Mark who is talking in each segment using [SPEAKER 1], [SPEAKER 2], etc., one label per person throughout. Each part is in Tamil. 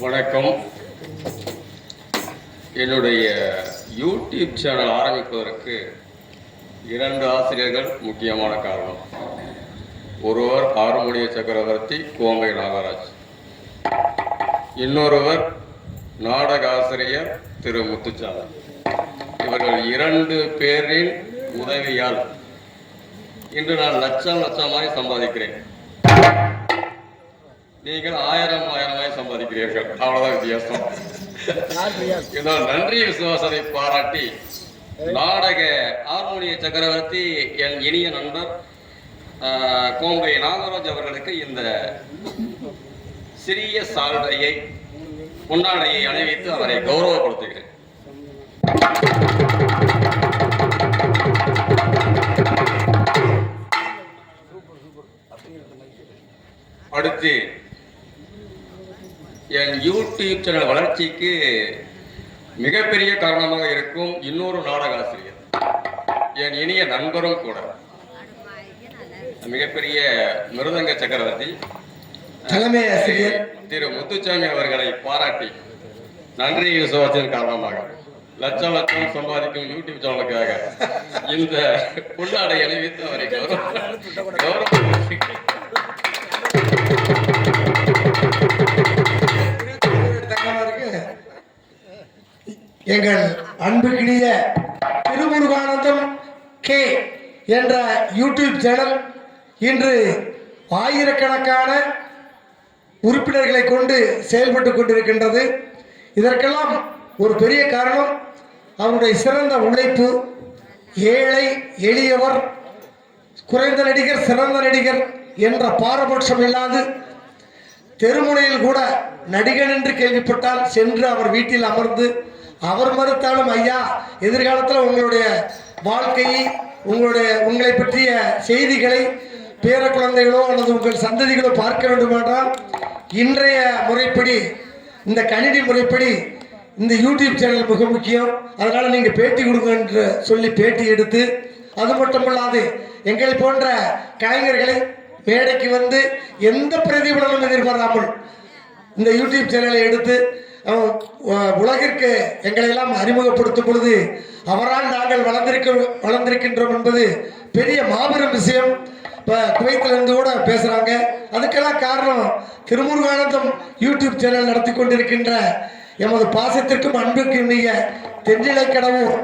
[SPEAKER 1] வணக்கம். என்னுடைய யூடியூப் சேனல் ஆரம்பிப்பதற்கு 2 ஆசிரியர்கள் முக்கியமான காரணம். ஒருவர் ஆறுமுடிய சக்கரவர்த்தி, கோம்பை நாகராஜ். இன்னொருவர் நாடக ஆசிரியர் திரு முத்துச்சாமி. இவர்கள் 2 பேரின் உதவியால் இன்று நான் லட்சமாய் சம்பாதிக்கிறேன். நீங்கள் 1000 சம்பாதிக்கிறீர்கள். அவ்வளவுதான் வித்தியாசம். இதனால் நன்றி விசுவாசத்தை பாராட்டி நாடக ஆறுமுடிய சக்கரவர்த்தி என் இனிய நண்பர் கோம்பை நாகராஜ் அவர்களுக்கு இந்த சிறிய சால்வையை பொன்னாடையை அணிவித்து அவரை கௌரவப்படுத்துகிறேன். அடுத்து என் யூடியூப் சேனல் வளர்ச்சிக்கு மிகப்பெரிய காரணமாக இருக்கும் இன்னொரு நாடக ஆசிரியர், என் இனிய நண்பரும் கூட, மிகப்பெரிய மிருதங்க சக்கரவர்த்தி தலைமை ஆசிரியர் திரு முத்துச்சாமி அவர்களை பாராட்டி நன்றி விசுவாசத்தின் காரணமாக லட்சம் சம்பாதிக்கும் யூடியூப் சேனலுக்காக இந்த பொன்னாடை அணிவித்து அவரை
[SPEAKER 2] எங்கள் அன்புக்கினிய திருமுருகானந்தம் கே என்ற யூடியூப் சேனல் இன்று ஆயிரக்கணக்கான உறுப்பினர்களை கொண்டு செயல்பட்டு கொண்டிருக்கின்றது. இதற்கெல்லாம் ஒரு பெரிய காரணம் அவருடைய சிறந்த உழைப்பு. ஏழை எளியவர், குறைந்த நடிகர், சிறந்த நடிகர் என்ற பாரபட்சம் இல்லாது தெருமுனையில் கூட நடிகன் என்று கேள்விப்பட்டால் சென்று அவர் வீட்டில் அமர்ந்து அவர் மறுத்தாலும் ஐயா எதிர்காலத்தில் உங்களுடைய வாழ்க்கையை உங்களை பற்றிய செய்திகளை பேர குழந்தைகளோ அல்லது உங்கள் சந்ததிகளோ பார்க்க வேண்டுமென்றால் இன்றைய முறைப்படி, இந்த கணினி முறைப்படி இந்த யூடியூப் சேனல் மிக முக்கியம். அதனால் நீங்கள் பேட்டி கொடுங்க என்று சொல்லி பேட்டி எடுத்து, அது மட்டுமல்லாது எங்களை போன்ற கலைஞர்களை மேடைக்கு வந்து எந்த பிரதிபலனும் எதிர்பாராமல் இந்த யூடியூப் சேனலை எடுத்து உலகிற்கு எங்களையெல்லாம் அறிமுகப்படுத்தும் பொழுது அவரால் நாங்கள் வளர்ந்திருக்கின்றோம் என்பது பெரிய மாபெரும் விஷயம். இப்போ குவைத்திலிருந்து கூட பேசுகிறாங்க. அதுக்கெல்லாம் காரணம் திருமுருகானந்தம் யூடியூப் சேனல் நடத்தி கொண்டிருக்கின்ற எமது பாசத்திற்கும் அன்புக்கும் மிக தென்னிலை கடவுர்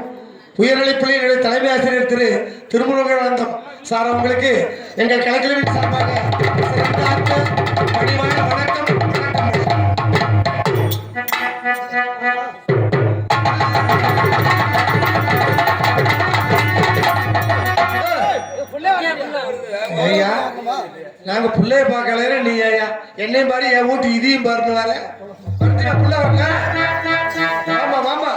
[SPEAKER 2] உயர்நிலைப்பள்ளியினுடைய தலைமை ஆசிரியர் திரு திருமுருகானந்தம் சார் அவங்களுக்கு எங்கள் கலைஞரின் சார்பாக பணிவான வணக்கம். ஐயா நாங்க பிள்ளைய பார்க்கல, நீ ஐயா என்னையும் பாரு, என் வீட்டு இதையும் பாருன்னு வர பிள்ளை வரல. ஆமா ஆமா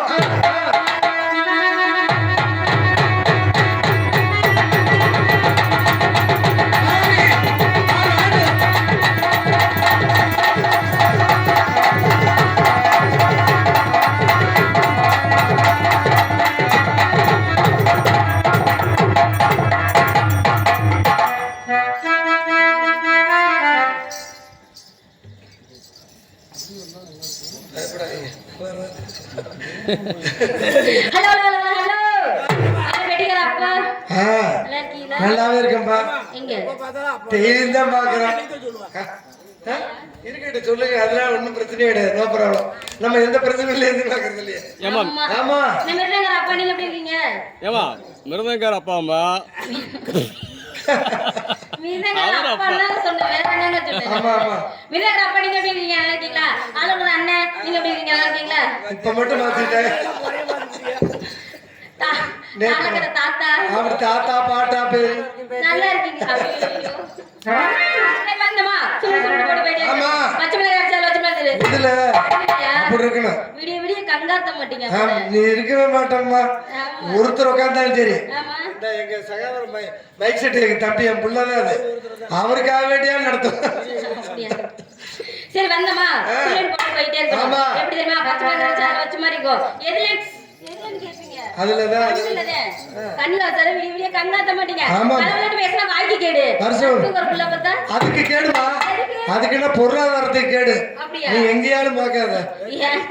[SPEAKER 2] நல்லாவே இருக்கம்பா. டெய்லியும் தான் பாக்குறேன். இருக்கட்டும் சொல்லுங்க, அதெல்லாம் ஒன்றும் பிரச்சனை கிடையாது. No problem. நம்ம எந்த பிரச்சனையும் எதிர்பார்க்கறது இல்லையா? ஆமா
[SPEAKER 1] ஏமா மிருதங்கார அப்பா அம்மா
[SPEAKER 2] இப்ப மட்டும் மாத்திட்டேன். தாத்தா பாட்டா பேரு நல்லா இருக்கீங்க. நீ இருக்கவே மாட்டோம்மா. ஒருத்தர் உட்காந்தாலும் சரி, எங்க சகோதரர் மைக் செட் எங்க தம்பி என் புள்ளதான் அது, அவருக்காக வேண்டியா நடத்தும்.
[SPEAKER 3] சரி வந்தமா போயிட்டே இருக்கோம். எப்படி தெரியுமா, பச்சை வச்சு மாதிரிக்கோ எதுல என்னன்னு கேப்பீங்க?
[SPEAKER 2] அதுலதான்
[SPEAKER 3] கண்ணுலதே. கண்ணுல வச்சாலும் விடிய விடிய கண்ணாத்த மாட்டீங்க.
[SPEAKER 2] ஆமா.
[SPEAKER 3] கலவலாட்டு பேசினா வாய்க்கு கேடு.
[SPEAKER 2] வருஷம்.
[SPEAKER 3] ஒரு புள்ள பார்த்தா?
[SPEAKER 2] அதுக்கு கேடுமா? அதுக்கு என்ன பொருளாதாரத்துக்கு கேடு?
[SPEAKER 3] அப்படியா?
[SPEAKER 2] நீ எங்கேயாலும் பார்க்காத.
[SPEAKER 3] ஏன்?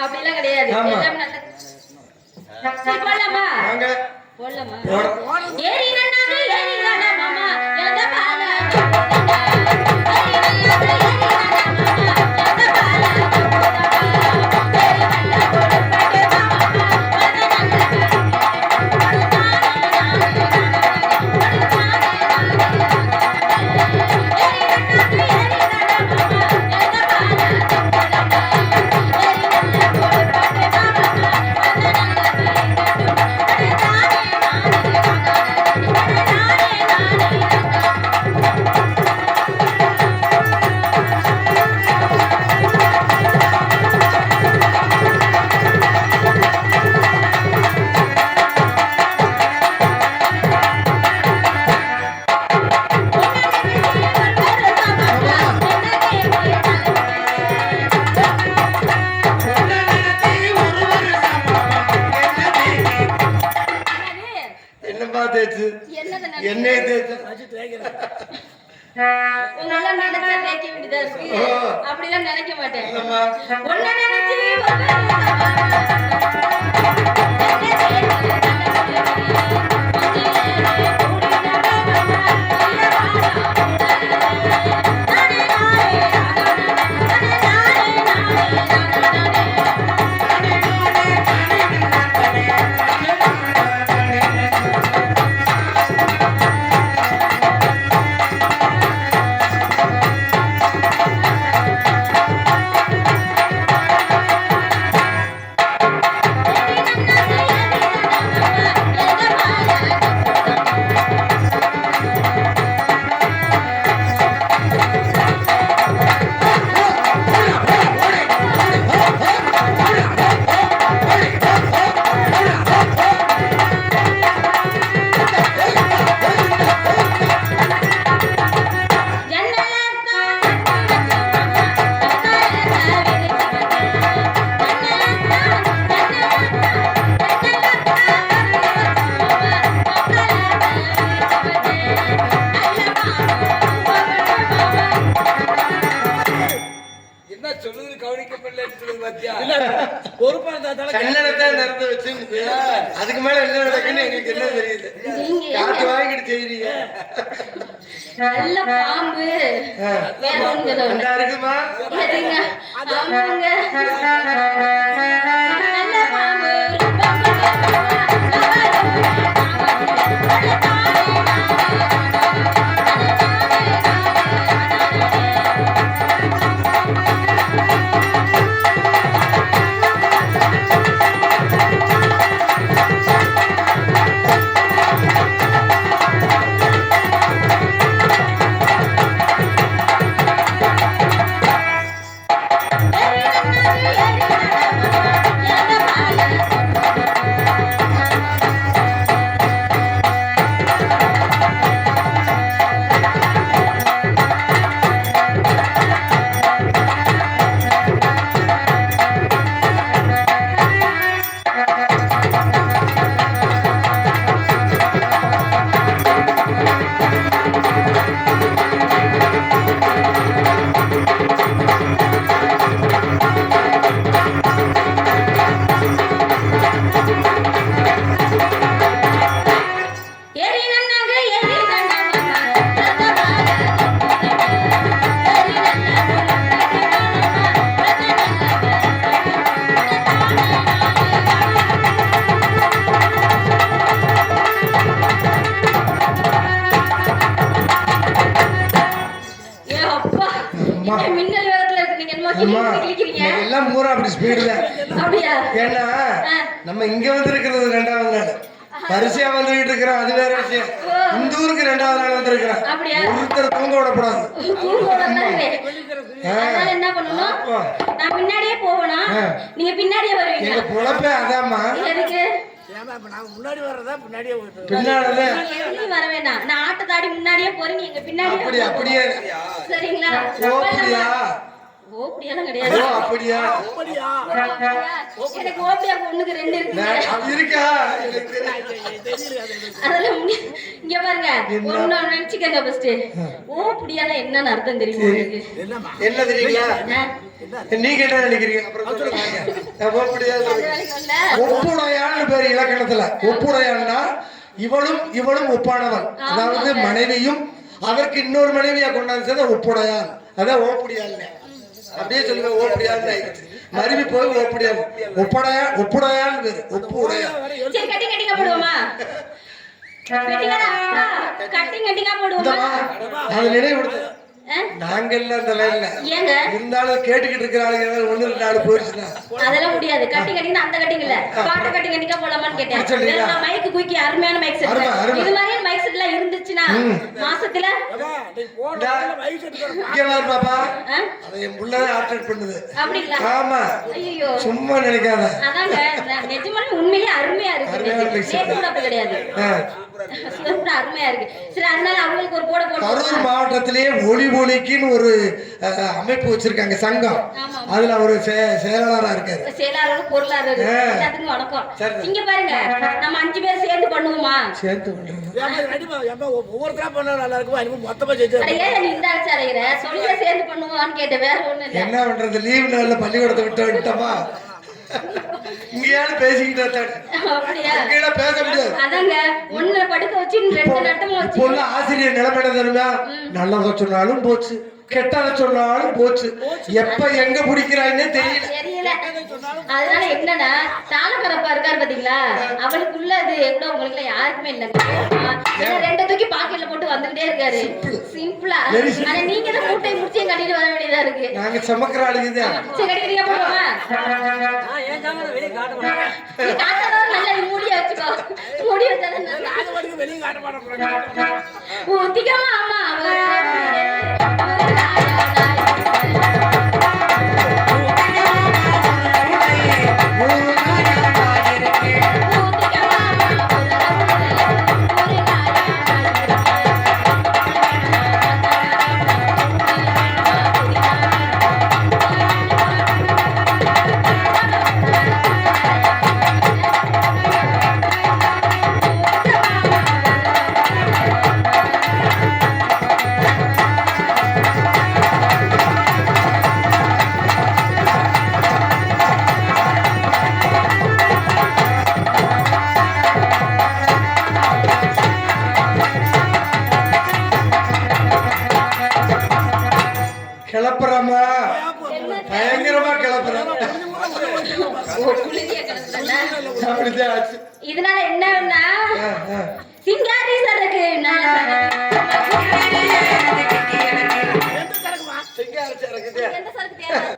[SPEAKER 3] அப்படிலாம் கிடையாது.
[SPEAKER 2] ஆமா.
[SPEAKER 3] எல்லாம் நல்ல. சரி, போடலாமா?
[SPEAKER 2] வாங்க.
[SPEAKER 3] போடலாமா?
[SPEAKER 2] போடு.
[SPEAKER 3] ஏறி நன்னாங்க, ஏறி நன்னா மாமா, எந்த பால போகுதடா. ஏறி நன்னாங்க, ஏறி நன்னா மாமா, எந்த பால போகுதடா. ஏறி நன்னா கொடுப்பட்டு மாமா, வந்த நல்ல
[SPEAKER 2] என்னப்பா தேய்ச்சு?
[SPEAKER 3] என்னது
[SPEAKER 2] எண்ணெய் தேய்ச்சு.
[SPEAKER 3] உன்னால நினைச்சா தேய்க்க வேண்டியதா இருக்கு. அப்படிலாம் நினைக்க மாட்டேன்.
[SPEAKER 2] இல்லம்மா.
[SPEAKER 3] உன்னை நினைச்சு
[SPEAKER 2] கன்னடத்தை நிறந்து வச்சு அதுக்கு மேல என்ன நடக்குன்னு எங்களுக்கு என்ன தெரியுது? காட்டு வாங்கிட்டு செய்றீங்க.
[SPEAKER 3] நல்ல பாம்பு வேற ஒண்ணு
[SPEAKER 2] நல்லா இருக்குமா?
[SPEAKER 3] எதுங்க? ஆமாங்க. நல்ல பாம்பு மின்னல் வேகத்துல இருக்கு. நீங்க என்னமோ கிழிக்கிறீங்க.
[SPEAKER 2] எல்லாம் பூரா அப்படி ஸ்பீடு தான்.
[SPEAKER 3] அப்படியா?
[SPEAKER 2] ஏன்னா நம்ம இங்க வந்து இருக்கிறது 2வது நாள், வரிசையா வந்துகிட்டு இருக்கிறோம். அது வேற விஷயம். இந்த ஊருக்கு 2வது நாள் வந்திருக்கிறோம். ஒருத்தர் தூங்க விடக்கூடாது.
[SPEAKER 3] அதனால என்ன பண்ணணும்? நான் முன்னாடியே போகணும், நீங்க பின்னாடியே வருவீங்க.
[SPEAKER 2] எங்க பொழப்பே அதாம்மா.
[SPEAKER 3] எதுக்கு?
[SPEAKER 4] முன்னாடி வர்றதா பின்னாடியே
[SPEAKER 2] பின்னாடியே
[SPEAKER 3] வர வேண்டாம். நான் ஆட்ட தாடி முன்னாடியே போறீங்க, எங்க பின்னாடியே
[SPEAKER 2] அப்படியே
[SPEAKER 3] சரிங்களா? ஓப்படியெல்லாம்
[SPEAKER 2] ஓ
[SPEAKER 3] கிடையாது.
[SPEAKER 2] அப்படியா
[SPEAKER 4] அப்படியா?
[SPEAKER 3] எனக்கு ஓப்படியா ஒண்ணுக்கு 2 இருக்குங்க.
[SPEAKER 2] அது இருக்கா எனக்கு தெரியும்.
[SPEAKER 4] தெரியல அது எனக்கு.
[SPEAKER 3] அதெல்லாம் இங்க பாருங்க, ஒண்ணு நினைச்சுக்கங்க ஃபர்ஸ்ட். ஓப்படியானா என்னன்னு அர்த்தம் தெரியுமா உங்களுக்கு?
[SPEAKER 4] என்னம்மா?
[SPEAKER 2] என்ன தெரியுங்களா
[SPEAKER 3] ஆ?
[SPEAKER 2] நீங்க என்ன நினைக்கிறீங்க அப்புறம் சொல்லுங்க. அப்படியா
[SPEAKER 3] அது வரைக்கும் இல்ல.
[SPEAKER 2] ஒப்புடையான்னு பேர் இலக்கணத்துல. ஒப்புடையான்னா இவளும் ஒப்பானவன், அதாவது மனைவியும் அதற்கு இன்னொரு மனைவியா கொண்டாந்து சேர்ந்த ஒப்புடையான். அதான் ஓப்புடியாள். அப்படியே சொல்லுங்க, ஓப்புடியாள் ஆயிடுச்சு. மருவி போய் ஓப்புடியாள். ஒப்புடையான்னு பேரு. ஒப்புடையா.
[SPEAKER 3] சரி கட்டிங்கா போடுவோமா? கட்டிங்கா போடுவோமா?
[SPEAKER 2] அது நினைவு
[SPEAKER 3] ஆ?
[SPEAKER 2] நாங்க எல்லாம் அந்த லைன்ல
[SPEAKER 3] ஏங்க
[SPEAKER 2] இருந்தாலும் கேட்டுக்கிட்டு இருக்கிறாங்க. 1-2 போயிடுச்சுன்னா
[SPEAKER 3] அதெல்லாம் முடியாது. கட்டிங்கன்னா அந்த கட்டிங் இல்ல, பாட்டு கட்டிங்கா போலாமான்னு கேட்டேன்.
[SPEAKER 2] சொல்றீங்களா?
[SPEAKER 3] நான் மைக்கு குயிக்கி அருமையான மைக் செட்.
[SPEAKER 2] அருமை.
[SPEAKER 3] இது மாதிரியே மைக் செட்லாம் இருந்துச்சுன்னா மாசத்துல
[SPEAKER 4] ஏம்மா, நீ போன வயசு எடுக்கிற
[SPEAKER 2] இங்க பாரு பாப்பா,
[SPEAKER 3] ஆ?
[SPEAKER 2] அதை என் புள்ளதான் ஆப்ரேட் பண்ணுது.
[SPEAKER 3] அப்படிங்களா?
[SPEAKER 2] ஆமா,
[SPEAKER 3] ஐயோ
[SPEAKER 2] சும்மா நினைக்காத.
[SPEAKER 3] அதாங்க, நிஜமாலுமே உண்மையிலே அருமையா இருக்கு.
[SPEAKER 2] அருமையான mic set.
[SPEAKER 3] நேத்து கூட அப்படி கிடையாது.
[SPEAKER 2] ஆ.
[SPEAKER 3] சூப்பரா அருமையா இருக்கு. சரி, அதனால அவங்களுக்கு ஒரு போட
[SPEAKER 2] கரூர்
[SPEAKER 3] போட்டு
[SPEAKER 2] மாவட்டத்திலேயே ஒளிபொலிக்குன்னு ஒரு அமைப்பு வச்சிருக்காங்க, சங்கம்.
[SPEAKER 3] ஆமா.
[SPEAKER 2] அதுல ஒரு செயலாளரா இருக்காரு.
[SPEAKER 3] செயலாளர் பொருளாளர்
[SPEAKER 2] ஆ.
[SPEAKER 3] எல்லாத்துக்கும் வணக்கம்.
[SPEAKER 2] சரி.
[SPEAKER 3] இங்க பாருங்க, நம்ம 5 பேர் சேர்ந்து பண்ணுவோமா?
[SPEAKER 2] சேர்த்து பண்றது.
[SPEAKER 4] ஏம்மா, ரெடிமா, ஏம்மா, ஒவ்வொருத்தரா பண்ணா நல்லா இருக்குமா? எனக்கு மொத்தமா செஞ்சு
[SPEAKER 3] அட ஏன் நீ இந்த ஆச்சு அறையிற? சொல்ல சேர்ந்து பண்ணுவோமான்னு கேட்டேன், வேற ஒண்ணும் இல்ல.
[SPEAKER 2] என்ன பண்றது, லீவ் நாள்ல பள்ளிக்கூடத்தை விட்டோமா இங்கேயாவது பேசிக்கிட்டு
[SPEAKER 3] அப்படியா?
[SPEAKER 2] இங்கெல்லாம் பேச முடியாது.
[SPEAKER 3] அதாங்க, ஒண்ணு படுக்க வச்சு 2 நட்டமா வச்சு
[SPEAKER 2] இப்போ உள்ள ஆசிரியர் நிலைமை என்ன தெரியுமா? நல்லதை சொன்னாலும் போச்சு, கெட்டதை சொன்னாலும் போச்சு. எப்ப எங்க பிடிக்கிறாங்கன்னே தெரியல.
[SPEAKER 3] தெரியல. அதனால என்னன்னா, தாளக்கரப்பா இருக்காரு பாத்தீங்களா, அவளுக்குள்ள அது எவ்வளவு உங்களுக்கு யாருக்குமே இல்லைங்க. 2 தூக்கி பாக்கெட்ல போட்டு வந்துகிட்டே இருக்காரு. சிம்பிளா. ஆனா நீங்க தான் மூட்டை முடிச்சே கட்டிட்டு வர வேண்டியதா இருக்கு.
[SPEAKER 2] நாங்க சமக்கிற ஆளுக்குதான்.
[SPEAKER 3] சரி, கட்டிக்கிறீங்க போடுவோமா? நீ காட்டாதான் நல்லா, நீ மூடிய வச்சுக்கோ. மூடி வச்சாதான் நல்லா.
[SPEAKER 4] அது வரைக்கும் வெளியே காட்ட மாட்டேன்.
[SPEAKER 3] ஊத்திக்கமா அம்மா
[SPEAKER 2] கிளப்புறமா, பயங்கரமா கிளப்புறோம். அப்படிதான் ஆச்சு.
[SPEAKER 3] இதனால என்னன்னா,
[SPEAKER 2] ஆ, ஆ.
[SPEAKER 3] சிங்காரி சரக்கு எந்த சரக்கு தேவை?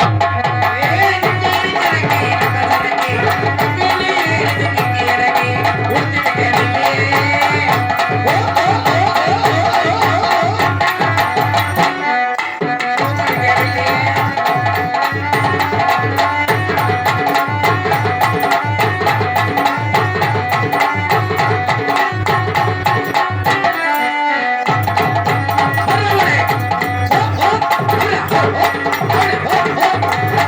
[SPEAKER 2] Oh,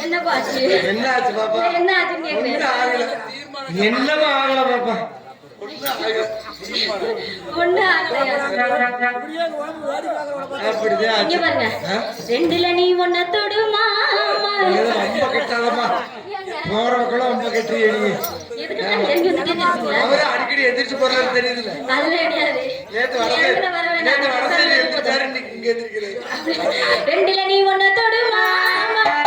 [SPEAKER 3] என்ன பாச்சு
[SPEAKER 2] என்ன ஆச்சு பாப்பா?
[SPEAKER 3] என்ன ஆச்சுன்னு கேக்குறேன்.
[SPEAKER 2] ஒண்ணும் ஆகல. என்னமா ஆகல பாப்பா?
[SPEAKER 3] ஒண்ணு ஆகலையா?
[SPEAKER 2] அப்படிதான்
[SPEAKER 3] இங்க
[SPEAKER 2] ஆச்சு.
[SPEAKER 3] பாருங்க.
[SPEAKER 2] ஆ?
[SPEAKER 3] ரெண்டுல நீ ஒன்ன தொடுமா
[SPEAKER 2] ஏதோ ரொம்ப கெட்டாதம்மா. போற பக்கம் ரொம்ப கெட்டுறியே நீ.
[SPEAKER 3] எதுக்கு தான் தெரிஞ்சு வந்துட்டீங்க?
[SPEAKER 2] அவரு அடிக்கடி எதிர்த்து போறாரு தெரியுதுல்ல.
[SPEAKER 3] அதுல கிடையாது.
[SPEAKER 2] நேத்து
[SPEAKER 3] எதுல வர வேணாம்.
[SPEAKER 2] எதிர்த்தாரு, இன்னைக்கு இங்க எதிர்க்கிறேன்.
[SPEAKER 3] ரெண்டுல நீ ஒன்ன தொடுமா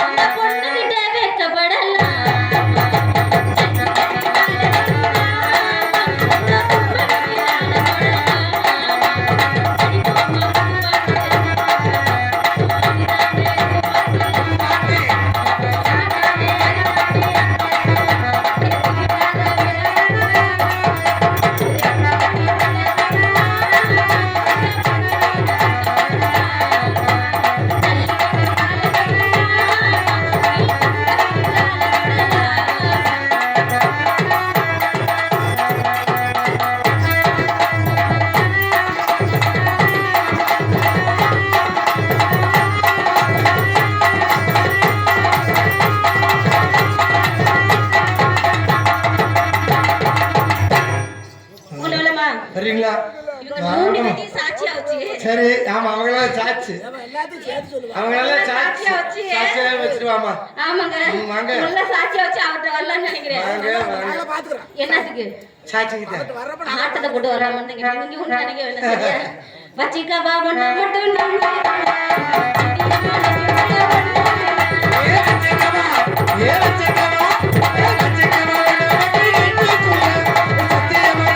[SPEAKER 3] அந்த பொண்ணு கிட்ட வெட்கப்படலாம். உள்ளவளமா
[SPEAKER 2] சரிங்களா?
[SPEAKER 3] இவங்க மூணு பேத்தையும் சாட்சியா வச்சு
[SPEAKER 2] சரி, ஆமா, அவங்களால சாச்சு.
[SPEAKER 4] எல்லாத்தையும் சேர்த்து சொல்லுவா.
[SPEAKER 2] அவங்களால சாச்சு.
[SPEAKER 3] சாட்சியா வச்சு.
[SPEAKER 2] சாட்சியா வச்சிருவாமா.
[SPEAKER 3] ஆமாங்க
[SPEAKER 2] வாங்க.
[SPEAKER 3] உள்ள சாட்சியா வச்சு அவர்கிட்ட வரலாம்னு நினைக்கிறேன்.
[SPEAKER 2] வாங்க, வாங்க.
[SPEAKER 4] நான் பாத்துக்கிறேன்.
[SPEAKER 3] என்னத்துக்கு
[SPEAKER 2] சாட்சிக்கிட்ட.
[SPEAKER 4] வர்றப்ப
[SPEAKER 3] ஆட்டத்தை போட்டு வராம நீங்க ஒண்ணு நினைக்க வேண்டாம். வச்சிக்கவா ஒண்ணு மட்டும் நம்பி
[SPEAKER 2] ஏ வச்சிக்கவா, ஏ வச்சிக்கவா, ஏ வச்சிக்கவா, சத்தியமா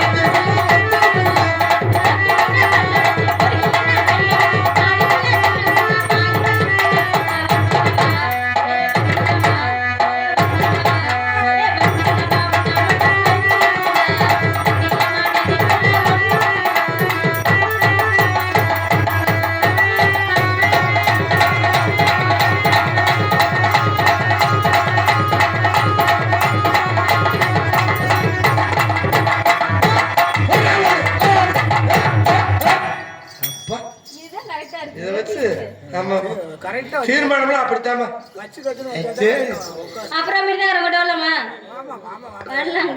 [SPEAKER 2] அப்பா,
[SPEAKER 3] இதுதான் கரெக்டா இருக்கு.
[SPEAKER 2] இதை வச்சு நம்ம
[SPEAKER 4] கரெக்டா
[SPEAKER 2] தீர்மானம்லாம் அப்படித்தாம்மா.
[SPEAKER 4] வச்சு கட்டணும்.
[SPEAKER 2] சரி.
[SPEAKER 3] அப்புறம் மீனார விடலாமா?
[SPEAKER 4] ஆமா ஆமா
[SPEAKER 3] வரலாம்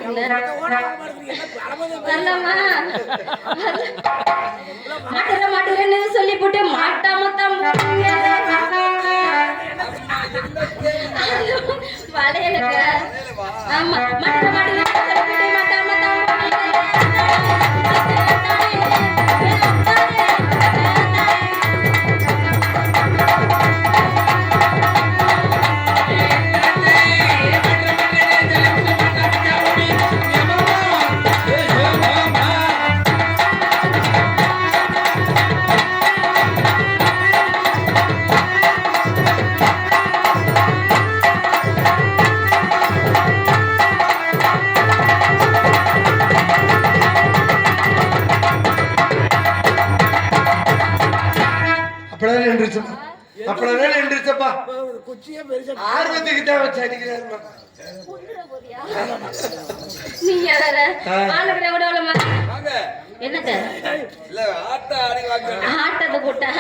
[SPEAKER 3] வரலாமா? மாட்டுறேன்னு சொல்லி போட்டு மாட்டாம தான் வளையலுக்கு. ஆமா, மாட்டுற மாட்டாம தான்
[SPEAKER 2] அப்படிதான் நின்றுச்சுமா. அப்படிதான் நின்றுச்சப்பா.
[SPEAKER 4] குச்சியே பெருசா
[SPEAKER 2] ஆர்வத்துக்கு தான் வச்சு அடிக்கிறாருமா.
[SPEAKER 3] நீங்க வேற ஆளுகிற விடலாமா? என்னத்த ஆட்டத்தை போட்டா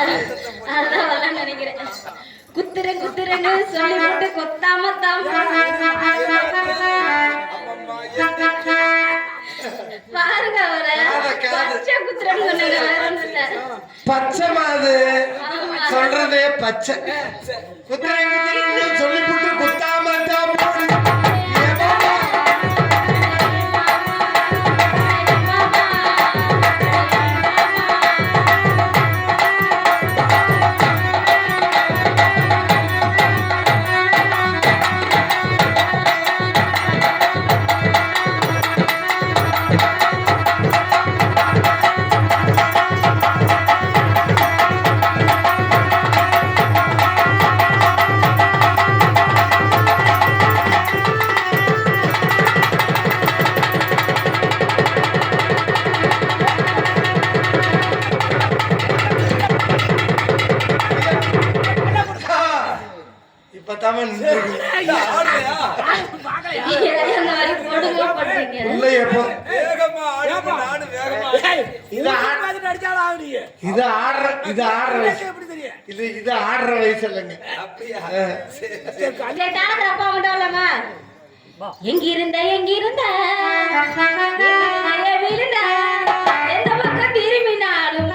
[SPEAKER 3] அதான் வரலாம்னு நினைக்கிறேன். குத்துறேன்னு சொல்லி போட்டு கொத்தாம தான் பாருங்க அவரை பச்சை குத்துறேன்னு சொன்னாங்க. வேற ஒண்ணும் இல்ல.
[SPEAKER 2] பச்சை மாது சொல்றதே பச்சை. குத்துரை குத்துரை சொல்லி போட்டு குத்தாம தான் போடு. ஏமாமா. இப்பதாம நின்றுருக்கு.
[SPEAKER 3] அந்த மாதிரி போடுங்க போட்டீங்க.
[SPEAKER 2] உள்ள எப்போ
[SPEAKER 4] இது ஆடுறது அடிச்சாலும் ஆகுறீங்க.
[SPEAKER 2] இது ஆடுற
[SPEAKER 4] எப்படி தெரியும்?
[SPEAKER 2] இது ஆடுற வயசு இல்லைங்க.
[SPEAKER 4] அப்படியா? சரி.
[SPEAKER 3] கேட்டாலும் அப்பா மட்டும் இல்லம்மா எங்கிருந்த எங்கிருந்த விழுந்த எந்த பக்கம் திரும்பினாலும்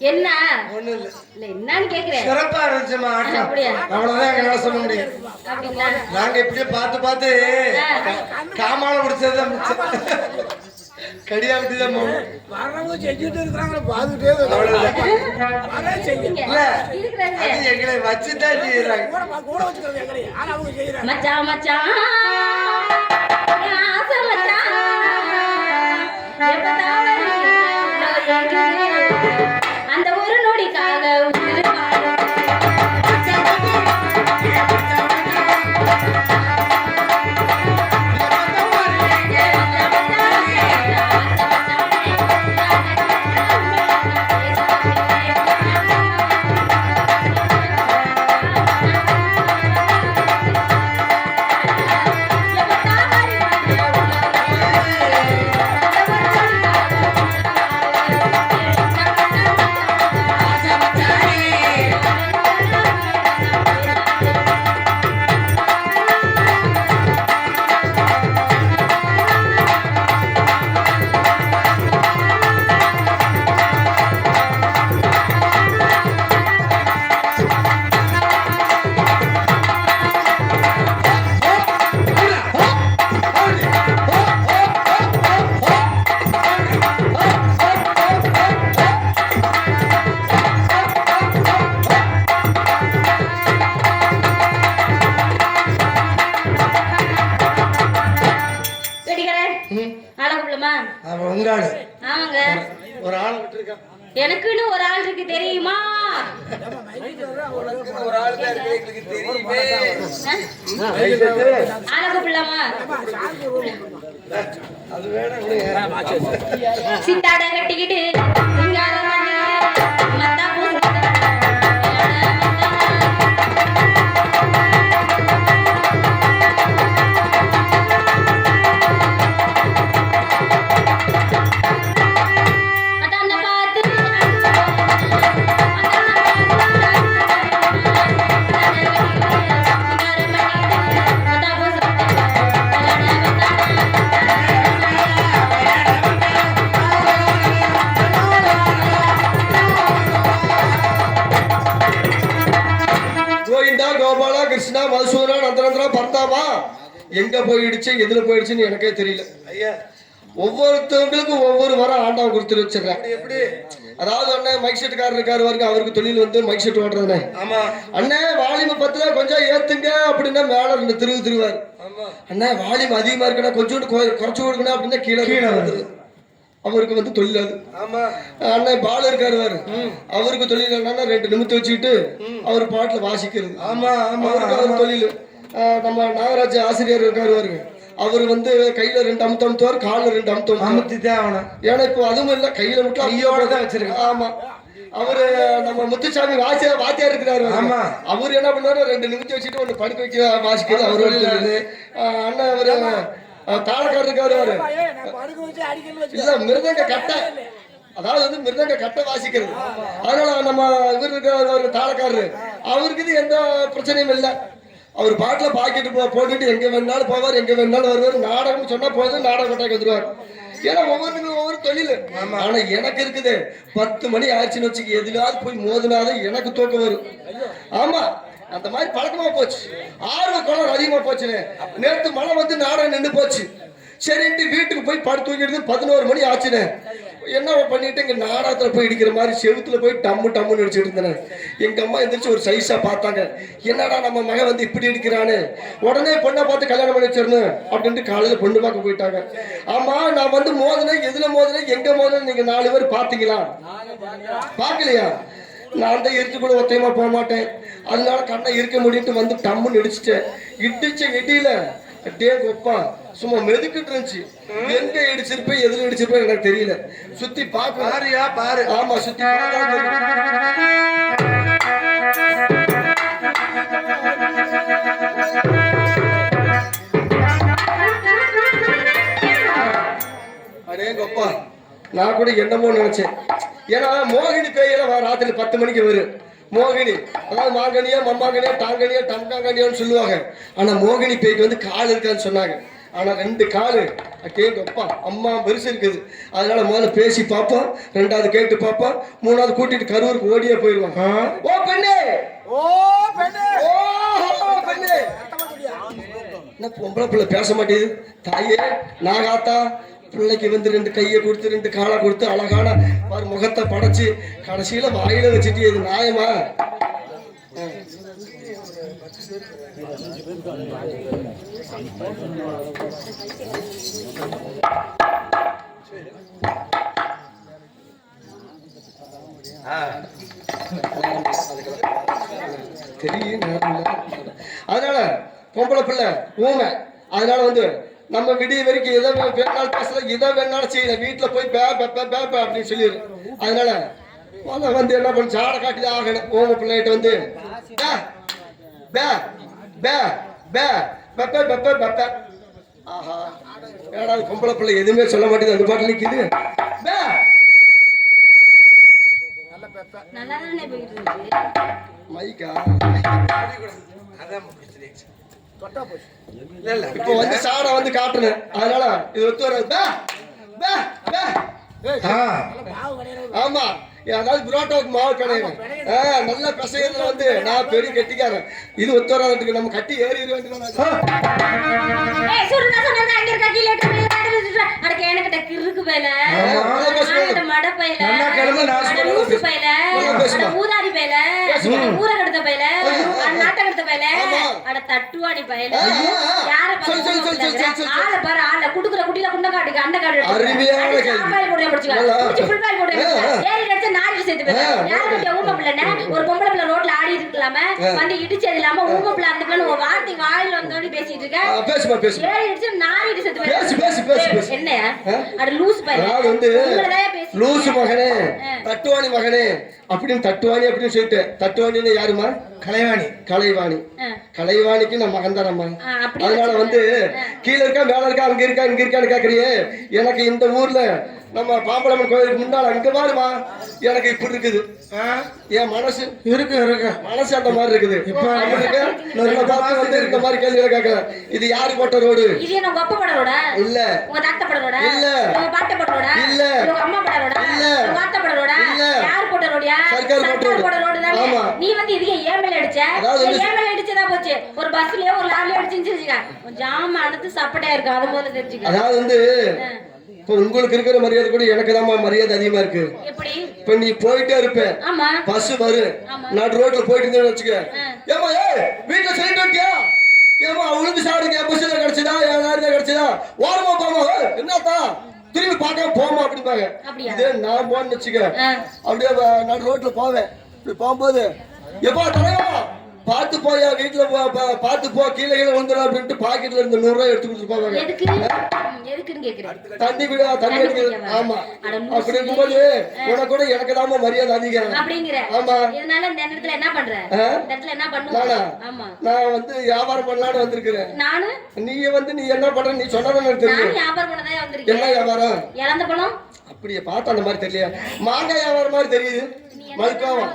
[SPEAKER 3] என்ன
[SPEAKER 2] ஒண்ணும் இல்ல.
[SPEAKER 3] இல்ல என்னன்னு கேக்குறேன்.
[SPEAKER 2] சிறப்பா இருந்துச்சுமா ஆட்டம்.
[SPEAKER 3] அப்படியா?
[SPEAKER 2] அவ்வளவுதான் எங்களால சொல்ல முடியும்.
[SPEAKER 3] அப்படிங்களா?
[SPEAKER 2] நாங்க இப்படியே பார்த்து காமால முடிச்சதுதான் மிச்சம். கடியா விட்டுதான் போகணும்.
[SPEAKER 4] வர்றவங்க செஞ்சுட்டு இருக்கிறாங்க, பார்த்துட்டே இருக்காங்க. வரேன் செய்யுங்க.
[SPEAKER 2] இல்ல,
[SPEAKER 3] இருக்கிறாங்க.
[SPEAKER 2] அது எங்களை வச்சுதான் செய்யறாங்க.
[SPEAKER 4] கூட வச்சுக்கிறது எங்களை, ஆனா அவங்க செய்யறாங்க.
[SPEAKER 3] மச்சான் மச்சான் என் ஆசை மச்சான் எப்பதான் வருவீங்க? அந்த ஒரு நொடிக்காக உயிர் வாழும்.
[SPEAKER 2] அவன் உங்காடு
[SPEAKER 3] ஆமாங்க.
[SPEAKER 2] ஒரு ஆள் விட்டுருக்கான்.
[SPEAKER 3] எனக்குன்னு ஒரு ஆள் இருக்கு தெரியுமா?
[SPEAKER 4] ஒரு ஆள் தான் இருக்கு, எங்களுக்கு தெரியுமே.
[SPEAKER 3] ஆளை கூப்பிடலாமா?
[SPEAKER 2] அது வேணும்.
[SPEAKER 3] சித்தாட கட்டிக்கிட்டு சிங்காரம் பண்ணிக்கிட்டு மத்தா பூசிக்கிட்டு
[SPEAKER 5] கோபாலா கிருஷ்ணா மதுசூதனா நந்தனந்தனா பர்தாவா எங்க போயிடுச்சு எதுல போயிடுச்சுன்னு எனக்கே தெரியல.
[SPEAKER 2] ஐயா,
[SPEAKER 5] ஒவ்வொருத்தவங்களுக்கும் ஒவ்வொரு வாரம் ஆண்டவன் கொடுத்து வச்சிடறேன்.
[SPEAKER 2] எப்படி?
[SPEAKER 5] அதாவது அண்ணன் மைக் செட்டுக்காரர் இருக்காரு பாருங்க, அவருக்கு தொழில் வந்து மைக் செட் ஓட்டுறதுனே.
[SPEAKER 2] ஆமா
[SPEAKER 5] அண்ணே வாலிம பத்துல கொஞ்சம் ஏத்துங்க அப்படின்னா மேல ரெண்டு திருவாரு.
[SPEAKER 2] ஆமா.
[SPEAKER 5] அண்ணா வாலிம அதிகமா இருக்குன்னா கொஞ்சோண்டு குறைச்சு கொடுக்கணும் அப்படின்னா கீழே வந்துரு. அவருக்கு வந்து தொழில் அது.
[SPEAKER 2] ஆமா.
[SPEAKER 5] அண்ணன் பாலு இருக்காரு பாரு, அவருக்கு தொழில் என்னன்னா 2 நிமித்தம் வச்சுக்கிட்டு அவர் பாட்டுல வாசிக்கிறது.
[SPEAKER 2] ஆமா ஆமா.
[SPEAKER 5] அவருக்கு அவர் தொழில். நம்ம நாகராஜ ஆசிரியர் இருக்காரு பாருங்க, அவர் வந்து கையில 2 அமுத்தம் காலில் 2 அமுத்தம்
[SPEAKER 2] அமுத்திதான் ஆகணும்.
[SPEAKER 5] ஏன்னா இப்போ அதுவும் இல்லை, கையில மட்டும்
[SPEAKER 2] கையோட தான் வச்சிருக்கேன்.
[SPEAKER 5] ஆமா. அவரு நம்ம முத்துசாமி வாத்தியார் இருக்கிறாரு.
[SPEAKER 2] ஆமா.
[SPEAKER 5] அவரு என்ன பண்ணுவாரு, 2 நிமித்தம் வச்சுட்டு 1 படுக்க வைக்க வாசிக்கிறது அவரோட தொழில். அண்ணன் அவரு தாளக்காரர் இருக்காரு அவரு, இல்ல மிருதங்க கட்டை, அதாவது வந்து மிருதங்க கட்டை வாசிக்கிறது. அதனால நம்ம இவர் இருக்கிற தாளக்காரரு, அவருக்கு இது எந்த பிரச்சனையும் இல்லை. அவர் பாட்டில் பாக்கெட்டு போட்டுட்டு எங்க வேணாலும் போவார், எங்க வேணாலும் வருவார். நாடகம் சொன்னா போதும், நாடகம் கொட்டாக்கு வந்துருவார். ஏன்னா ஒவ்வொருத்தருக்கும் ஒவ்வொரு தொழில். ஆனா எனக்கு இருக்குது 10 மணி ஆயிடுச்சுன்னு வச்சுக்க, எதுலாவது போய் மோதினாதான் எனக்கு தூக்கம் வரும். ஆமா, அந்த மாதிரி பழக்கமா போச்சு. ஆர்வ குளம் அதிகமா போச்சுன்னு நேற்று மழை வந்து நாடகம் நின்று போச்சு. சரின்ட்டு வீட்டுக்கு போய் படுத்து தூங்கிட்டு 11 மணி ஆச்சுன்னு என்ன பண்ணிட்டு இங்க நாடகத்துல போய் இடிக்கிற மாதிரி செவுத்துல போய் டம்முன்னு அடிச்சுட்டு இருந்தேன். எங்க அம்மா எந்திரிச்சு ஒரு சைஸா பார்த்தாங்க. என்னடா நம்ம மகன் வந்து இப்படி அடிக்கிறான்னு. உடனே பொண்ணை பார்த்து கல்யாணம் பண்ணி வச்சிடணும் அப்படின்ட்டு காலையில பொண்ணு பார்க்க போயிட்டாங்க. ஆமா, நான் வந்து மோதினேன், எதுல மோதினேன், எங்க மோதினேன் நீங்க 4 பேர் பாத்தீங்களா? பாக்கலையா? நான் தான் இருட்டுக்குள்ள ஒத்தையமா போக மாட்டேன், அதனால கண்ணை இருக்க முடியுட்டு வந்து டம்முன்னு இடிச்சுட்டேன். இடிச்ச இடியில டே கொப்பா சும்மா மெதுக்கிட்டு இருந்துச்சு. எங்க இடிச்சிருப்பேன் எதுல இடிச்சிருப்பேன் எனக்கு தெரியல. சுத்தி பாரியா பாரு. ஆமா, சுத்தி அடே கொப்பா, நான் கூட என்னமோ நினைச்சேன். ஏன்னா மோகினி பேயெல்லாம் ராத்திரி 10 மணிக்கு வரும். மோகினி அதாவது மாங்கனியா மம்மாங்கனியா டாங்கனியா டம்காங்கனியான்னு சொல்லுவாங்க. ஆனா மோகினி பேய்க்கு வந்து கால் இருக்கான்னு சொன்னாங்க. ஆனா 2 காலு கேட்கப்பா அம்மா பெருசு இருக்குது. அதனால முதல்ல பேசி பார்ப்போம், 2வது கேட்டு பார்ப்போம், 3வது கூட்டிட்டு கரூருக்கு ஓடியே போயிடுவான். ஓ பெண்ணே,
[SPEAKER 4] ஓ பெண்ணே,
[SPEAKER 5] ஓ பெண்ணே, என்ன பொம்பளை பிள்ளை பேச மாட்டேது? தாயே நாகாத்தா, பிள்ளைக்கு வந்து 2 கையை கொடுத்து 2 காலை கொடுத்து அழகான ஒரு முகத்தை படைச்சு கடைசியில வாயில வச்சுட்டு இது நியாயமா? தெரியும். அதனால பொம்பளை பிள்ளை ஊமை. அதனால வந்து நம்ம விடிய வரைக்கும் எதை வேணாலும் பேசல, எதை வேணாலும் செய்யல, வீட்டுல போய் பே அப்படின்னு சொல்லிடு. அதனால வந்து என்ன பண்ண சாட காட்டி ஆகணும். ஓம பிள்ளைகிட்ட வந்து ஆஹா, ஏடாது பொம்பளை பிள்ளை எதுவுமே சொல்ல மாட்டேங்குது, அந்த பாட்டு நிக்குது. மைக்கா இப்ப வந்து சாட வந்து காட்டுனேன். அதனால இது ஒத்து வராது. ஆமா, அதாவது புரோட்டாவுக்கு மாவு கிடையாது. நல்ல பிசையத்துல வந்து நான் பெரிய கட்டிக்காரன். இது ஒத்து வராதுக்கு நம்ம கட்டி ஏறி
[SPEAKER 3] தட்டுவாடி பயல யார பாரு ஆள குடுக்குற குட்டில குண்ட காட்டுக்கு அண்ட காட்டு ஒரு பொம்பளை பிள்ளை ரோட்ல ஆடி இருக்கலாம வந்து இடிச்சது இல்லாம ஊம பிள்ளை அந்த பிள்ளை ஒரு வார்த்தை வாயில வந்தோடி பேசிட்டு இருக்க. என்ன அட லூஸ்
[SPEAKER 5] லூசு மகனே, தட்டுவாணி மகனே அப்படின்னு தட்டுவாணி அப்படின்னு சொல்லிட்டு. தட்டுவாணின்னு யாருமா? கலைவாணிக்கு நான் மகன் தானம்மா. அதனால வந்து கீழே இருக்கா மேல இருக்கா அங்க இருக்கா இங்க இருக்கான்னு கேக்குறியே. எனக்கு இந்த ஊர்ல நம்ம பாம்பளம்மன் கோயிலுக்கு முன்னால இங்க பாருமா எனக்கு இப்படி இருக்குது. என் மனசு இருக்கு மனசு அந்த மாதிரி இருக்குது. இப்ப வந்து இந்த மாதிரி கேள்விகளை கேட்கல. இது யாரு போட்ட ரோடு? இல்ல இல்ல
[SPEAKER 3] நீ வந்து இதுக்கு ஏமேல அடிச்ச ஏமேல அடிச்சதா போச்சு. ஒரு பஸ்லயே ஒரு லாரில அடிச்சிருச்சுங்க ஜாம அனுத்து சப்படையா இருக்கு. அது போல தெரிஞ்சுக்க.
[SPEAKER 5] அதாவது வந்து உங்களுக்கு இருக்கிற மரியாதை கூட எனக்கு தான் மரியாதை அதிகமா இருக்கு. இப்ப நீ போயிட்டே இருப்ப, பஸ் வரும், நடு ரோட்ல போயிட்டு இருந்தேன்னு வச்சுக்க. ஏமா வீட்டுல சொல்லிட்டு வட்டியா? ஏமா உளுந்து சாப்பிடுங்க, பஸ்ல கிடைச்சதா யாரும் கிடைச்சதா ஓரமா போமா, என்னத்தா திரும்பி பார்க்காம போமா அப்படிப்பாங்க. இதே நான் போன்னு வச்சுக்க, அப்படியே நடு ரோட்ல போவேன். இப்படி போகும்போது எப்பா தலைவா பார்த்து போயா, வீட்டுல பார்த்து போ, கீழே வந்துடும் அப்படின்ட்டு பாக்கெட்ல இருந்து 100 ரூபாய் எடுத்து கொடுத்து போவாங்க. தண்ணி கூட தண்ணி அடிக்கிறது. ஆமா, அப்படி இருக்கும்போது உனக்கு கூட எனக்கு தான் மரியாதை அதிகம். ஆமா, நான் வந்து வியாபாரம் பண்ணலான்னு வந்திருக்கிறேன். நீங்க வந்து நீ என்ன பண்ற நீ சொன்னதான் தெரியும். என்ன வியாபாரம்? அப்படியே பார்த்தா அந்த மாதிரி தெரியல, மாங்காய் வியாபாரம் மாதிரி தெரியுது. மல்காவா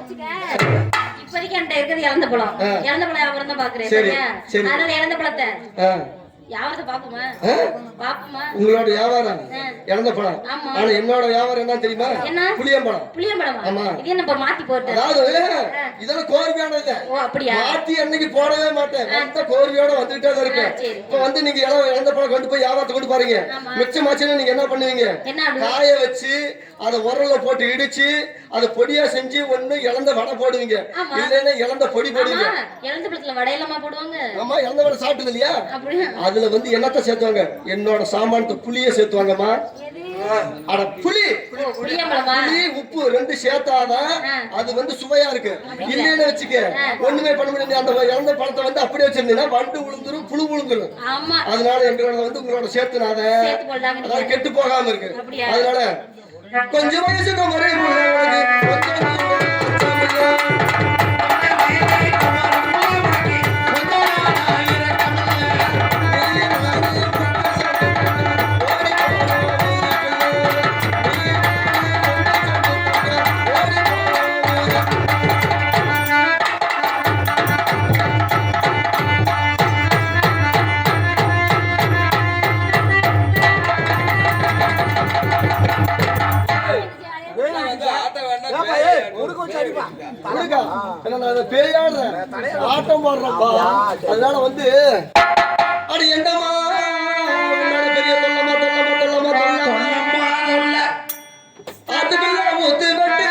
[SPEAKER 3] இப்போதைக்கு என்கிட்ட இருக்கிறது இறந்த பழம் வியாபாரம் தான் பாக்குறேன். அதனால இறந்த பழத்தை யாவது பாப்போமா பாப்போமா
[SPEAKER 5] உங்களோட வியாபாரம் இழந்த பழம்.
[SPEAKER 3] ஆமா.
[SPEAKER 5] ஆனா என்னோட வியாபாரம் என்ன தெரியுமா?
[SPEAKER 3] என்ன?
[SPEAKER 5] புளியம்பழம்.
[SPEAKER 3] புளியம்பழமா?
[SPEAKER 5] ஆமா.
[SPEAKER 3] இது என்ன இப்ப மாத்தி போட்டு?
[SPEAKER 5] அதாவது இதெல்லாம் கோர்வையானது.
[SPEAKER 3] ஓ அப்படியா?
[SPEAKER 5] மாத்தி அன்னைக்கு போடவே மாட்டேன். மொத்த கோர்வையோட வந்துட்டே தான் இருக்கேன்.
[SPEAKER 3] சரி.
[SPEAKER 5] இப்ப வந்து நீங்க இழந்த பழம் கொண்டு போய் வியாபாரத்தை கொண்டு பாருங்க. மிச்சமாச்சுன்னா நீங்க என்ன பண்ணுவீங்க?
[SPEAKER 3] என்ன
[SPEAKER 5] காய வச்சு அதை உரல்ல போட்டு இடிச்சு அதை பொடியா செஞ்சு ஒண்ணு இழந்த வடை போடுவீங்க, இல்லைன்னா இழந்த பொடி போடுவீங்க.
[SPEAKER 3] இழந்த பழத்துல வடையெல்லாமா போடுவாங்க?
[SPEAKER 5] ஆமா, இழந்த வடை சாப்பிட்டது இல்லையா?
[SPEAKER 3] அப்படியா?
[SPEAKER 5] அதுல வந்து என்னத்த சேர்த்துவாங்க? என்னோட சாமானத்தை புளிய சேர்த்துவாங்கம்மா. அட புளி,
[SPEAKER 3] புளியம்பழமா?
[SPEAKER 5] புளி உப்பு ரெண்டு சேர்த்தாதான் அது வந்து சுவையா இருக்கு. இல்லைன்னு வச்சுக்க ஒண்ணுமே பண்ண முடியாது. அந்த இழந்த பழத்தை வந்து அப்படியே வச்சிருந்தீங்கன்னா வண்டு விழுந்துரும், புழு விழுந்துரும்.
[SPEAKER 3] ஆமா.
[SPEAKER 5] அதனால எங்களோட வந்து உங்களோட சேர்த்துனாத
[SPEAKER 3] சேர்த்து போடுறாங்க.
[SPEAKER 5] அதாவது கெட்டு போகாம இருக்கு.
[SPEAKER 3] அப்படியா?
[SPEAKER 5] அதனால கொஞ்சம் வயசுக்கு முறை பேயாடுறேன் ஆட்டம் போடுறப்பா. அதனால வந்து அடி என்னமா பெரிய தொல்லமா தொல்லமா தொல்லமா தொல்லமா அதுக்குள்ள ஒத்து வெட்டு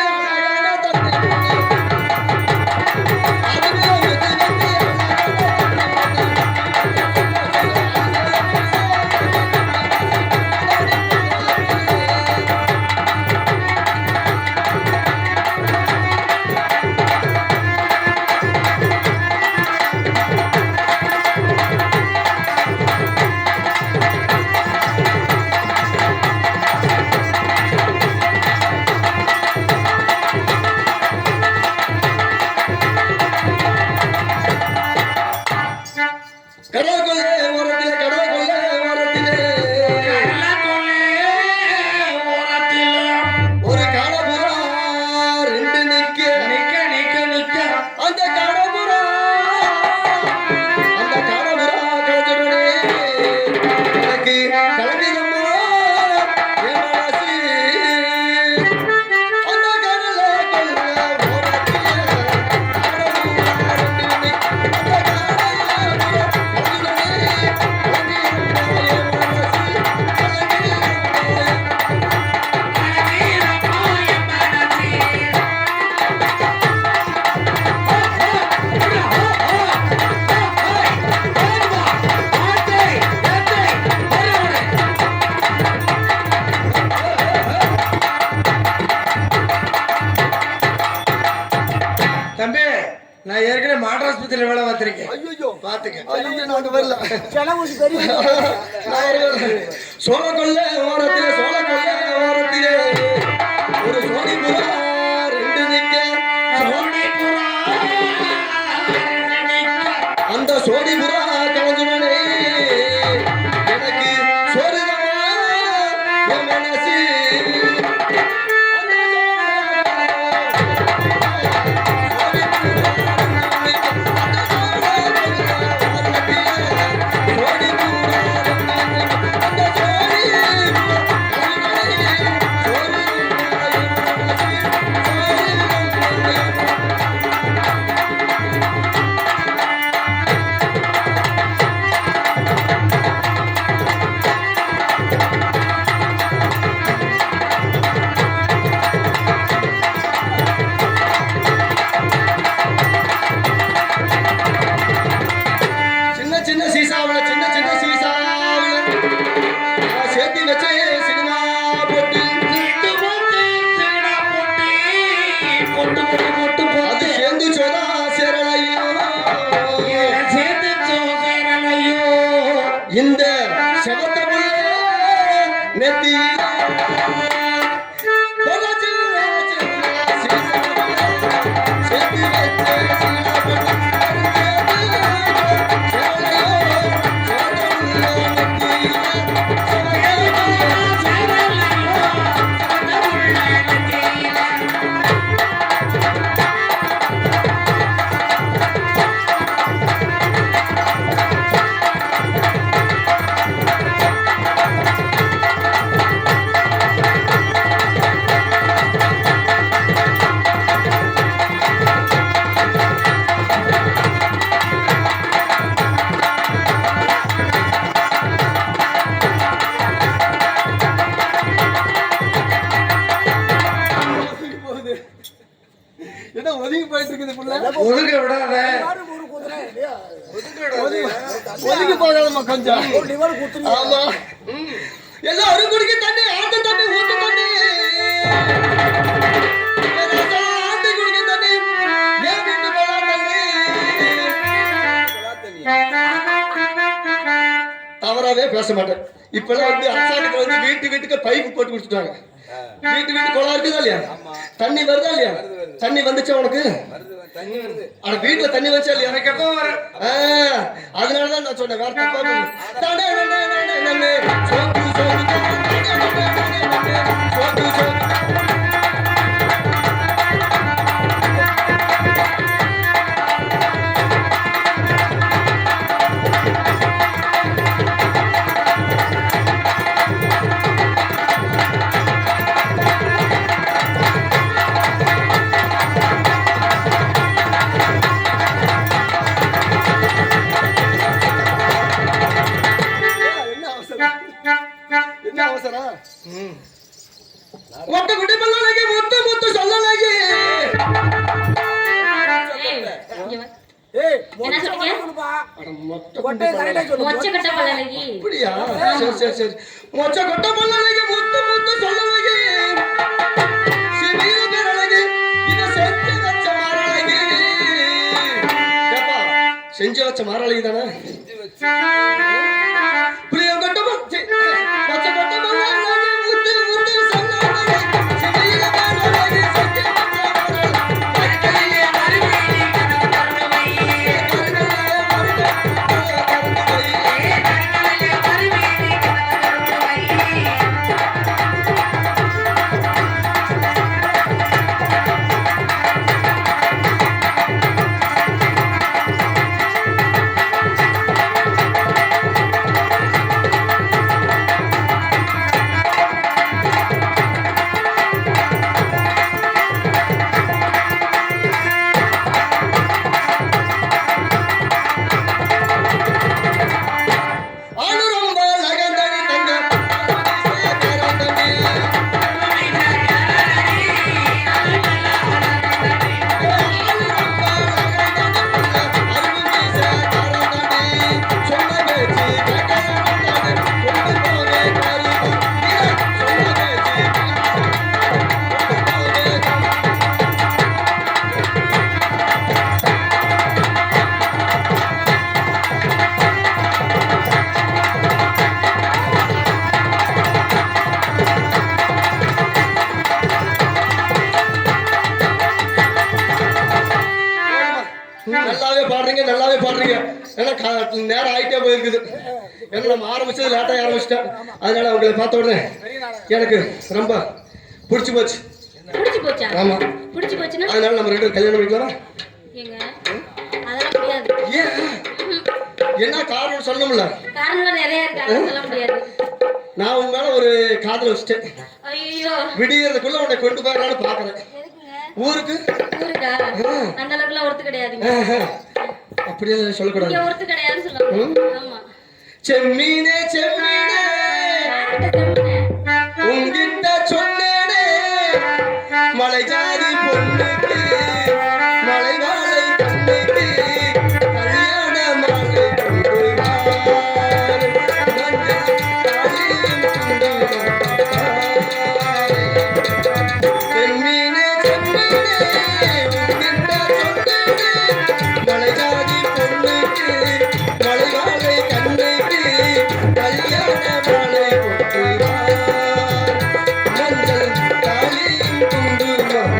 [SPEAKER 2] தம்பி, நான் ஏற்கனவே மாட்டாஸ்பத்திரியில வேலை பார்த்திருக்கேன்.
[SPEAKER 5] ஐயோ
[SPEAKER 2] பாத்துக்க.
[SPEAKER 5] ஐயோ நாங்க வரல.
[SPEAKER 4] செலவு பெரிய
[SPEAKER 5] சோழக்கொல்ல ஓரத்திலே சோழக்கொல்ல ஓரத்திலே ஒரு சோடி புறா ரெண்டு நிக்க அந்த சோடி புறா கலந்துடனே எனக்கு சோறுதமா என் மனசு சோடி என்ன ஒதுங்கி போயிட்டு இருக்குது புள்ள
[SPEAKER 2] ஒதுங்க விடாத
[SPEAKER 4] ஒரு குதிரை இல்லையா
[SPEAKER 5] ஒதுங்கி போகாதம்மா கொஞ்சம்
[SPEAKER 4] ஒரு லிவர் குத்துறீங்க
[SPEAKER 5] ஆமா எல்லாரும் குடிக்க தண்ணி ஆட்டு தண்ணி ஊத்து தண்ணி ஆட்டு குடிக்க தண்ணி ஏன் வீட்டு போலா தண்ணி தவறாவே பேச மாட்டேன் இப்பெல்லாம் வந்து அரசாங்கத்துல வந்து வீட்டுக்கு பைப்பு போட்டு கொடுத்துட்டாங்க வீட்டு குளம் இருக்குதா இல்லையா தண்ணி வருதா இல்லையா தண்ணி வந்துச்சா உனக்கு ஆனா வீட்டுல தண்ணி வச்சா இல்லையா எனக்கு எப்போ வர அதனாலதான் நான் சொன்னேன் வேற தப்பா என்ன அவசரம் ஒட்ட குடி பல்லலகி முத்து முத்து சொல்லலகி
[SPEAKER 4] ஏய்
[SPEAKER 3] என்ன சொல்றீங்க?
[SPEAKER 5] அட மொட்டை
[SPEAKER 4] கொட்டை கரெக்டா சொல்லு
[SPEAKER 3] மொச்ச கட்ட பல்லலகி
[SPEAKER 5] அப்படியா சரி மொச்ச கொட்ட பல்லலகி முத்து முத்து சொல்லலகி சிவிய பெறலகி இத செஞ்சு வச்ச மாரலகி ஏப்பா செஞ்சு வச்ச மாரலகி தானே செஞ்சு வச்ச புளிய கொட்ட மொச்ச கொட்ட பல்லலகி முத்து முத்து சொல்லலகி சிவிய பெறலகி செஞ்சு வச்ச நல்லாவே பாடுறீங்க ஏன்னா நேரம் ஆயிட்டே போயிருக்குது ஏன்னா நம்ம ஆரம்பிச்சது லேட்டா ஆரம்பிச்சிட்டேன் அதனால உங்களை பார்த்த உடனே எனக்கு ரொம்ப பிடிச்சி போச்சு ஆமா
[SPEAKER 3] பிடிச்சு போச்சுன்னா
[SPEAKER 5] அதனால நம்ம ரெண்டு கல்யாணம் பண்ணிக்கலாம்
[SPEAKER 3] ஏங்க அதெல்லாம் முடியாது
[SPEAKER 5] ஏன் என்ன காரணம் சொல்லணும்ல
[SPEAKER 3] காரணம் நிறைய இருக்கு அதெல்லாம் சொல்ல முடியாது
[SPEAKER 5] நான் உன் மேல ஒரு காதல் வச்சிட்டேன்
[SPEAKER 3] ஐயோ
[SPEAKER 5] விடியறதுக்குள்ள உன்னை கொண்டு போயிடலான்னு பாக்குறேன் ஊருக்கு
[SPEAKER 3] ஊருக்கா அந்த அளவுக்குலாம் ஒருத்து கிடையாதுங்க
[SPEAKER 5] அப்படியே சொல்லக்கூடாது
[SPEAKER 3] இங்க ஒருத்து கிடையாதுன்னு சொல்லுவாங்க ஆமா
[SPEAKER 5] செம்மீனே செம்மீனே உங்கிட்ட சொன்னேனே மலை ஜாதி பொண்ணுக்கு மலை வாழை கண்ணுக்கு கல்யாண மாலை செம்மீனே செம்மீனே உங்கிட்ட சொன்னேனே மலை ஜாதி பொண்ணுக்கு மலை வாழை கண்ணுக்கு கல்யாண மாலை மஞ்சள் தாலியும் குங்குமம்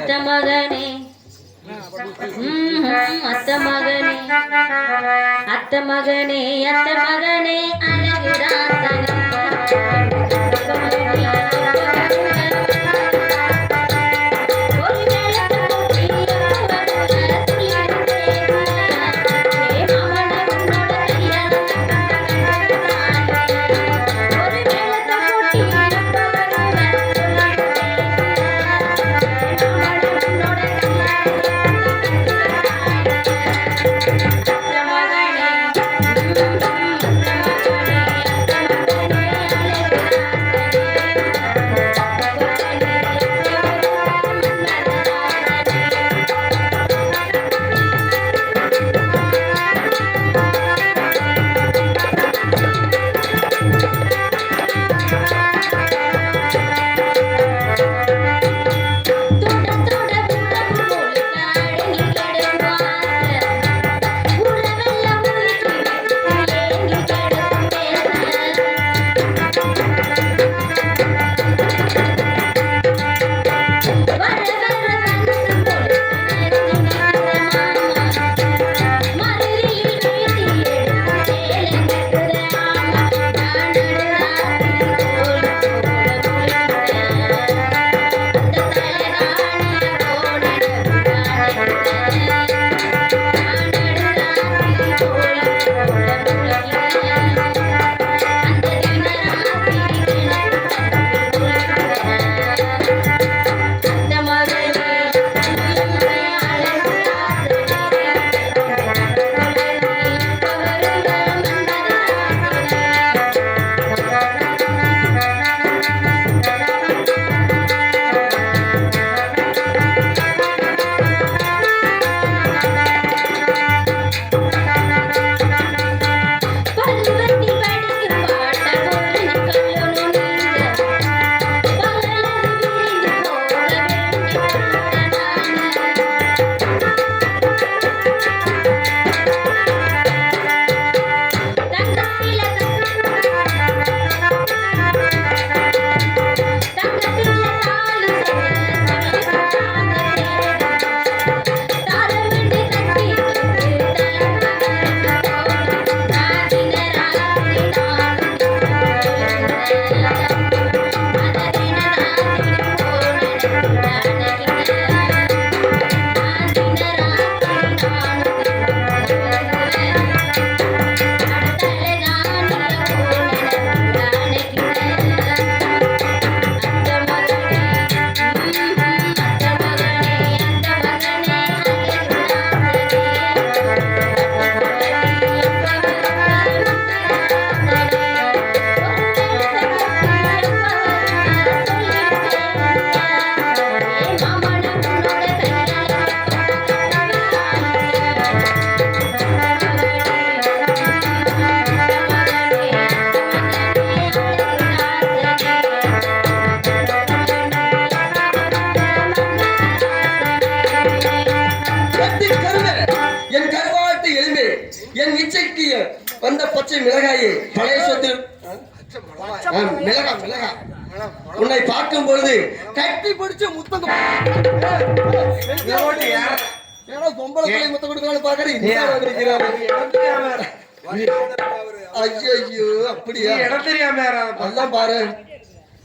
[SPEAKER 3] அத்த மகனே அத்த மகனே அத்த மகனே அத்த மகனே அழகுராசனே
[SPEAKER 5] வந்த பச்சை மிளகாயை பழைய சொத்து மிளகா மிளகா உன்னை பார்க்கும் பொழுது கட்டி பிடிச்சு முத்தம் ஏன்னா பொம்பளை பிள்ளை முத்தம் கொடுக்கலாம்னு பாக்குறேன் ஐயோ அப்படியா
[SPEAKER 2] இடம் தெரியாம
[SPEAKER 5] அதெல்லாம் பாரு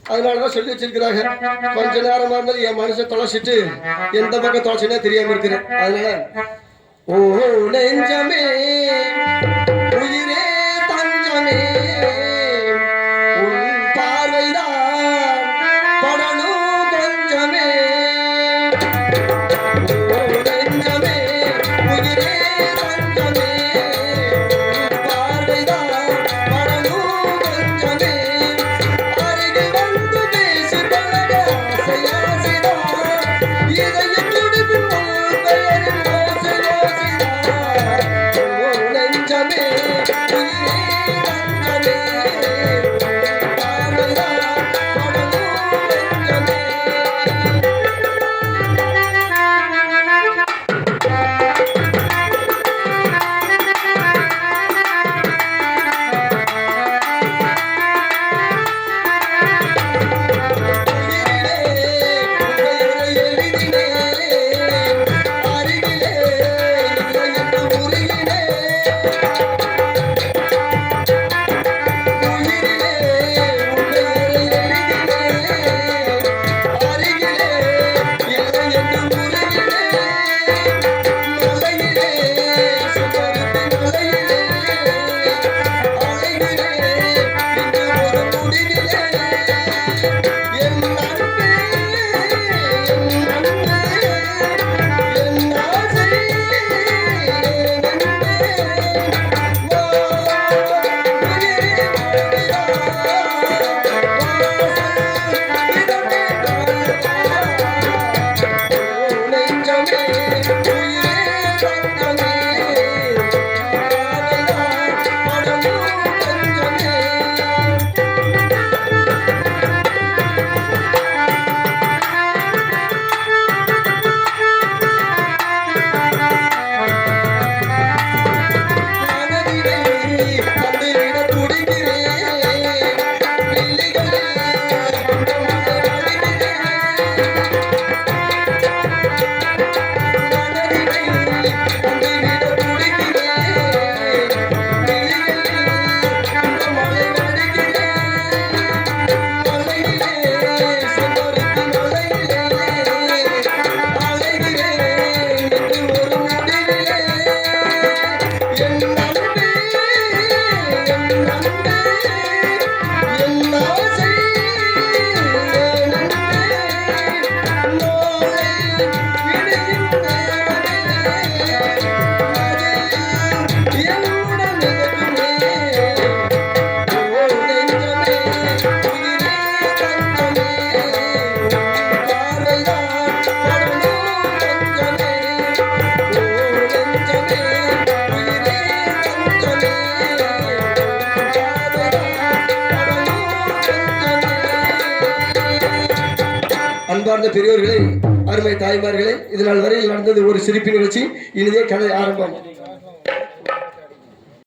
[SPEAKER 5] அதனாலதான் சொல்லி வச்சிருக்கிறாங்க கொஞ்ச நேரமா இருந்தாலும் என் மனசை தொலைச்சிட்டு எந்த பக்கம் தொலைச்சுனே தெரியாம இருக்கிறேன் அதனால ஓ நெஞ்சமே உயிரே தஞ்சமே உன் பார்வைதான் படணும் கொஞ்சமே ஓ நெஞ்சமே உயிரே தஞ்சமே உன் பார்வைதான் படணும் கொஞ்சமே அருகில் வந்து பேசி பழக ஆசையாசிதான் இதயம் துடிக்கும் பெயரில் ஓசை ஓசைதான் அன்பார்ந்த பெரியோர்களே, அருமை தாய்மார்களே, இதனால் வரையில் நடந்தது ஒரு சிரிப்பு நிகழ்ச்சி. இனிதே கதை ஆரம்பம்.